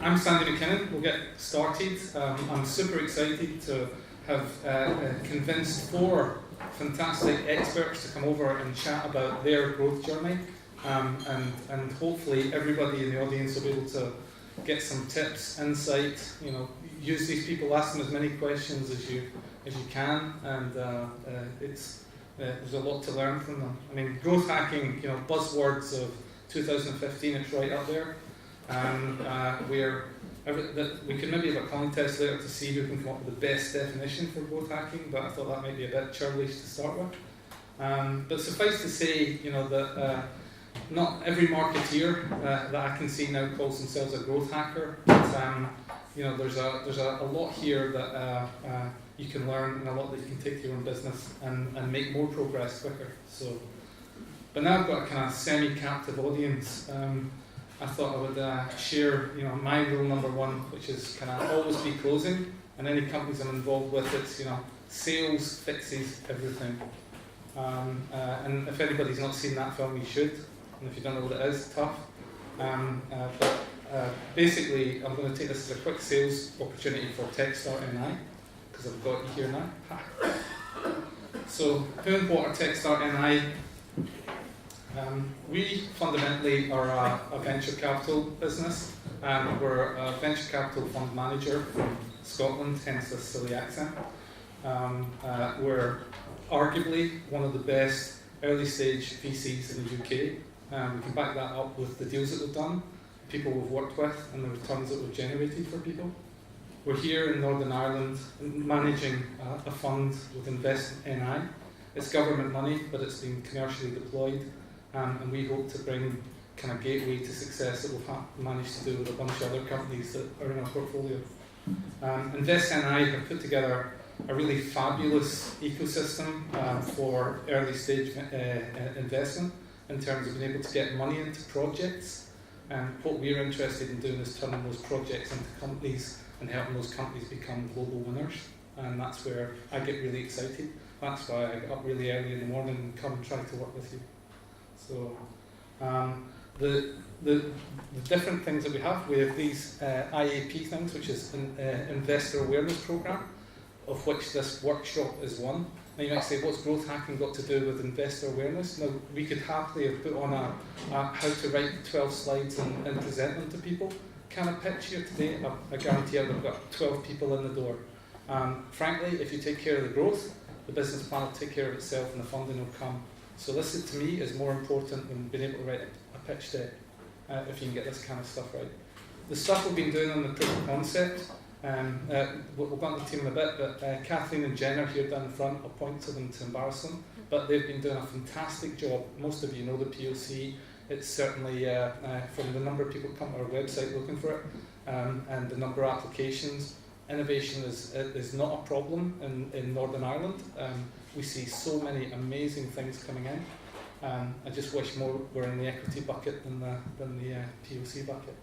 I'm Sandy McKinnon. We'll get started. I'm super excited to have convinced 4 fantastic experts to come over and chat about their growth journey, and hopefully everybody in the audience will be able to get some tips, insight. You know, use these people, ask them as many questions as you can, and there's a lot to learn from them. I mean, growth hacking, you know, buzzwords of 2015, it's right up there. We could maybe have a contest later to see who can come up with the best definition for growth hacking, but I thought that might be a bit churlish to start with. But suffice to say, you know, that not every marketeer that I can see now calls themselves a growth hacker. But, you know, there's a lot here that you can learn, and a lot that you can take to your own business and make more progress quicker. So, but now I've got a kind of semi-captive audience. I thought I would share, you know, my rule number 1, which is kind of always be closing. And any companies I'm involved with, it's, you know, sales fixes everything. And if anybody's not seen that film, you should. And if you don't know what it is, tough. But basically, I'm going to take this as a quick sales opportunity for techstart NI, because I've got you here now. So, who and what are techstart NI? We fundamentally are a venture capital business. We're a venture capital fund manager from Scotland, hence this silly accent. We're arguably one of the best early stage VCs in the UK. We can back that up with the deals that we've done, people we've worked with, and the returns that we've generated for people. We're here in Northern Ireland managing a fund with Invest NI. It's government money, but it's been commercially deployed. And we hope to bring kind of gateway to success that we've managed to do with a bunch of other companies that are in our portfolio. Invest NI have put together a really fabulous ecosystem for early stage investment in terms of being able to get money into projects. And what we're interested in doing is turning those projects into companies and helping those companies become global winners. And that's where I get really excited. That's why I get up really early in the morning and come and try to work with you. So the different things that we have these IAP things, which is an Investor Awareness Program, of which this workshop is one. Now you might say, what's growth hacking got to do with investor awareness? Now, we could happily have put on a how to write 12 slides and present them to people kind of pitch here today. I guarantee I've got 12 people in the door. Frankly, if you take care of the growth, the business plan will take care of itself and the funding will come. So this, to me, is more important than being able to write a pitch deck, if you can get this kind of stuff right. The stuff we've been doing on the proof of concept, we'll go on the team in a bit, but Kathleen and Jen are here down the front. I'll point to them to embarrass them. But they've been doing a fantastic job. Most of you know the POC. It's certainly, from the number of people who come to our website looking for it, and the number of applications, innovation is not a problem in Northern Ireland. We see so many amazing things coming in. I just wish more were in the equity bucket than the POC bucket.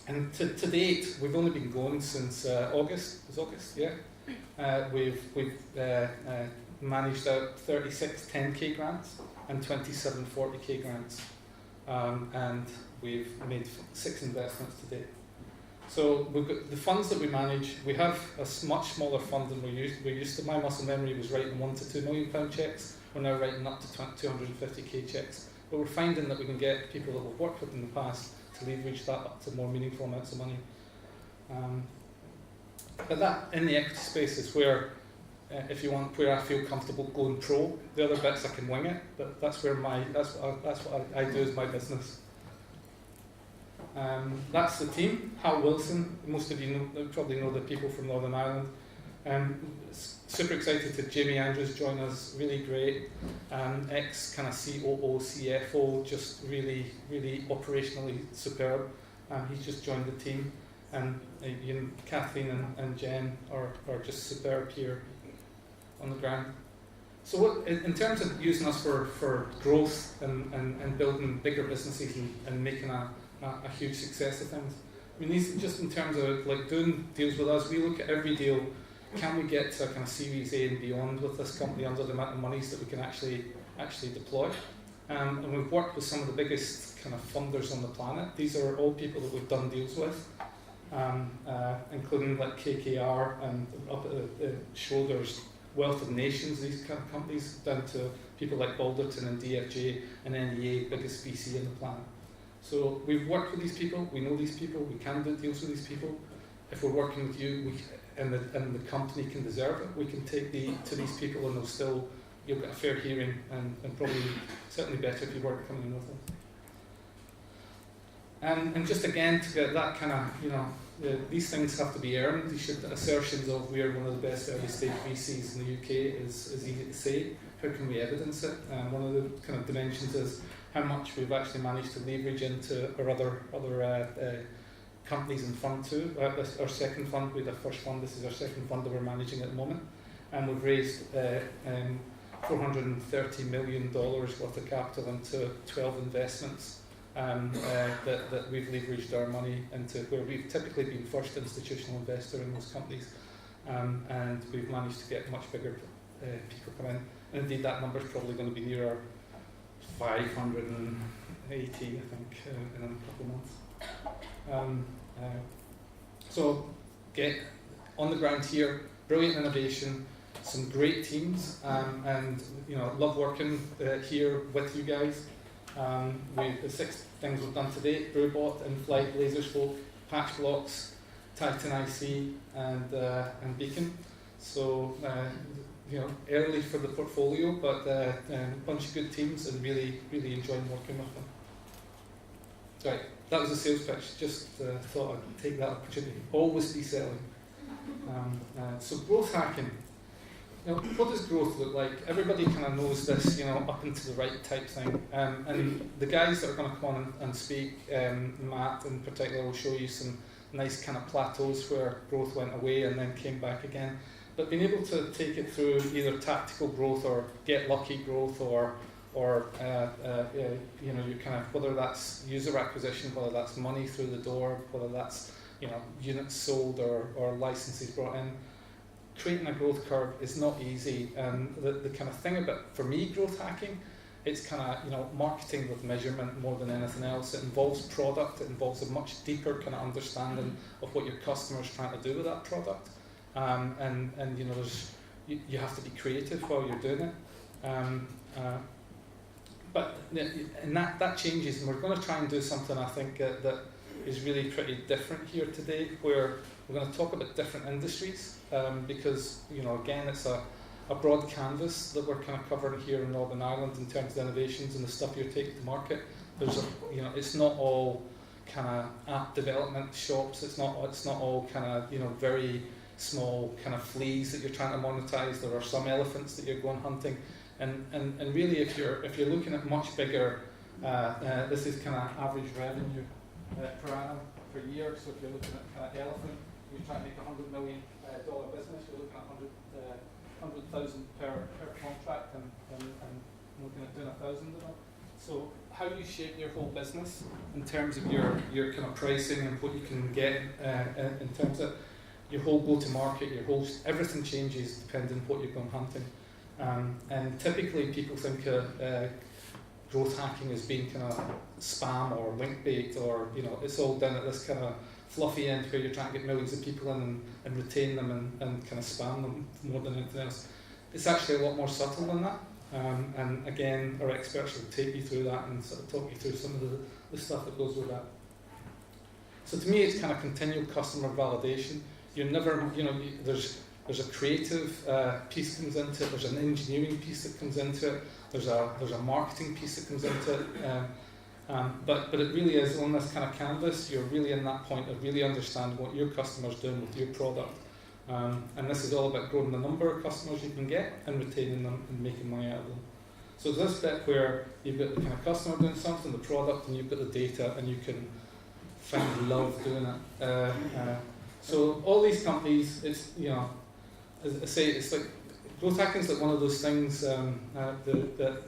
And to date, we've only been going since August. It was August, yeah. We've managed out 36 10k grants and 27 40k grants, and we've made 6 investments to date. So we've got the funds that we manage. We have a much smaller fund than we're used to. My muscle memory was writing £1 to £2 million checks. We're now writing up to 250k checks. But we're finding that we can get people that we've worked with in the past to leverage that up to more meaningful amounts of money. But that in the equity space is where, if you want, where I feel comfortable going pro. The other bits I can wing it, but that's where that's what I do as my business. That's the team. Hal Wilson, most of you probably know the people from Northern Ireland. Super excited to Jamie Andrews join us, really great. Ex kind of COO, CFO, just really, really operationally superb. He's just joined the team. And Kathleen and Jen are just superb here on the ground. So what, in terms of using us for growth and building bigger businesses and making a huge success of things. I mean, these just in terms of like doing deals with us, we look at every deal. Can we get to a kind of Series A and beyond with this company under the amount of monies that we can actually deploy? And we've worked with some of the biggest kind of funders on the planet. These are all people that we've done deals with, including like KKR and up at the Schroders, Wealth of Nations, these kind of companies, down to people like Balderton and DFJ and NEA, biggest VC on the planet. So we've worked with these people, we know these people, we can do deals with these people. If we're working with you and the company can deserve it, we can take to these people and you'll get a fair hearing and probably certainly better if you weren't coming in with them. And just again to get that kind of, these things have to be earned. Assertions of we're one of the best early stage VCs in the UK is easy to say. How can we evidence it? One of the kind of dimensions is how much we've actually managed to leverage into our other companies in Fund 2. Our second fund, we had our first fund, this is our second fund that we're managing at the moment. And we've raised $430 million worth of capital into 12 investments that we've leveraged our money into, where we've typically been first institutional investor in those companies. And we've managed to get much bigger people come in. And indeed that number is probably going to be nearer 580, I think, in a couple of months. So get on the ground here, brilliant innovation, some great teams, and love working here with you guys. The 6 things we've done today: Brewbot, InFlight, Laserscope, Patch Blocks, Titan IC, and Beacon. So early for the portfolio, but a bunch of good teams and really enjoying working with them. Right, that was a sales pitch. Just thought I'd take that opportunity. Always be selling. So growth hacking. What does growth look like? Everybody kind of knows this, up and to the right type thing. And the guys that are going to come on and speak, Matt in particular, will show you some nice kind of plateaus where growth went away and then came back again. But being able to take it through either tactical growth or get lucky growth, or you kind of, whether that's user acquisition, whether that's money through the door, whether that's units sold or licenses brought in. Creating a growth curve is not easy, and the kind of thing about, for me, growth hacking, it's kind of marketing with measurement more than anything else. It involves product. It involves a much deeper kind of understanding of what your customer is trying to do with that product. And you have to be creative while you're doing it. And that changes, and we're going to try and do something, I think, that is really pretty different here today, where we're going to talk about different industries, because again, it's a broad canvas that we're kind of covering here in Northern Ireland in terms of innovations and the stuff you're taking to market. There's it's not all kind of app development shops. It's not all kind of very small kind of fleas that you're trying to monetize. There are some elephants that you're going hunting, and really, if you're looking at much bigger, this is kind of average revenue per annum per year. So if you're looking at kind of elephant, you're trying to make $100 million business. You're looking at 100,000 per contract, and looking at doing 1,000 of them. So how you shape your whole business in terms of your kind of pricing and what you can get in terms of your whole go-to-market, everything changes depending on what you're going hunting. And typically people think growth hacking as being kind of spam or link bait, or it's all done at this kind of fluffy end where you're trying to get millions of people in and retain them and kind of spam them more than anything else. It's actually a lot more subtle than that. And again, our experts will take you through that and sort of talk you through some of the stuff that goes with that. So to me, it's kind of continual customer validation. You're never, there's a creative piece that comes into it. There's an engineering piece that comes into it. There's a marketing piece that comes into it. But it really is on this kind of canvas. You're really in that point of really understanding what your customer's doing with your product. And this is all about growing the number of customers you can get and retaining them and making money out of them. So there's this bit where you've got the kind of customer doing something, the product, and you've got the data, and you can find love doing it. So all these companies, it's as I say, it's like growth hacking is like one of those things that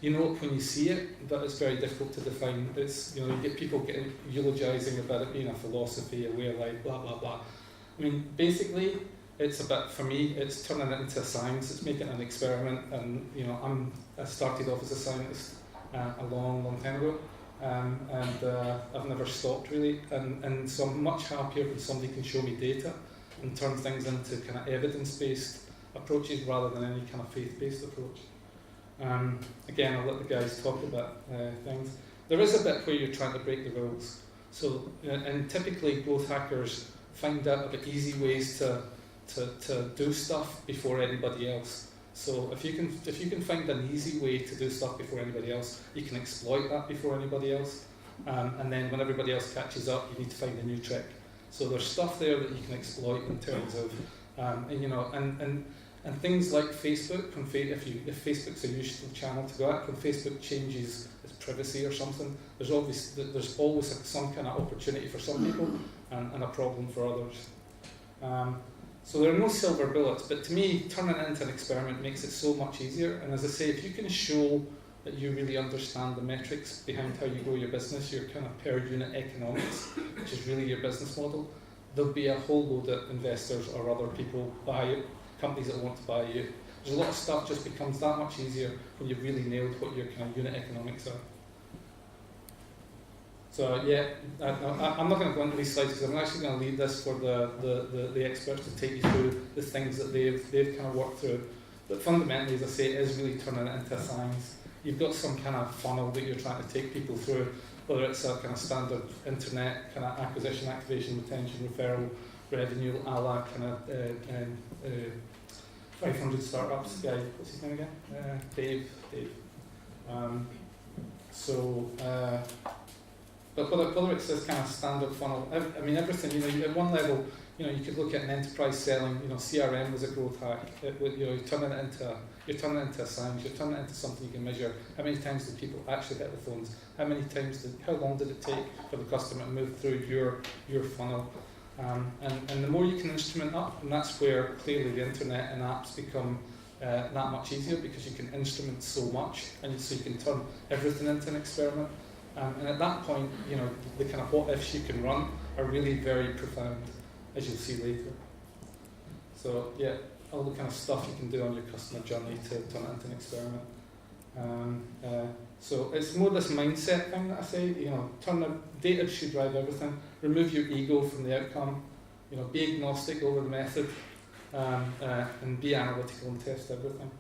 you know it when you see it, but it's very difficult to define. It's you get people eulogizing about it being a philosophy, a way of life, blah blah blah. I mean, basically, it's a bit, for me, it's turning it into science, it's making an experiment, and you know, I started off as a scientist a long time ago, and I've never stopped really, and so I'm much happier when somebody can show me data and turn things into kind of evidence-based approaches rather than any kind of faith-based approach. Again, I'll let the guys talk about things. There is a bit where you're trying to break the rules. So, and typically growth hackers find out about easy ways to do stuff before anybody else. So if you can find an easy way to do stuff before anybody else, you can exploit that before anybody else. And then when everybody else catches up, you need to find a new trick. So there's stuff there that you can exploit in terms of, and, you know, and things like Facebook. If Facebook's a useful channel to go at, when Facebook changes its privacy or something, there's always some kind of opportunity for some people and a problem for others. So there are no silver bullets, but to me, turning it into an experiment makes it so much easier. And as I say, if you can show that you really understand the metrics behind how you grow your business, your kind of per unit economics, which is really your business model, there'll be a whole load of investors or other people companies that want to buy you. There's a lot of stuff just becomes that much easier when you've really nailed what your kind of unit economics are. So yeah, I'm not going to go into these slides because I'm actually going to leave this for the experts to take you through the things that they've kind of worked through. But fundamentally, as I say, it is really turning it into science. You've got some kind of funnel that you're trying to take people through, whether it's a kind of standard internet kind of acquisition, activation, retention, referral, revenue, a la kind of 500 startups guy. What's his name again? Dave. But whether it's this kind of standard funnel, I mean everything. You know, at one level, you know, you could look at an enterprise selling. You know, CRM was a growth hack. You're turning it into a science. You're turning it into something you can measure. How many times did people actually hit the phones? How long did it take for the customer to move through your funnel? And the more you can instrument up, and that's where clearly the internet and apps become that much easier, because you can instrument so much, and so you can turn everything into an experiment. And at that point, you know, the kind of what ifs you can run are really very profound, as you'll see later. So yeah, all the kind of stuff you can do on your customer journey to turn it into an experiment. So it's more this mindset thing that I say, you know, data should drive everything. Remove your ego from the outcome. You know, be agnostic over the method, and be analytical and test everything.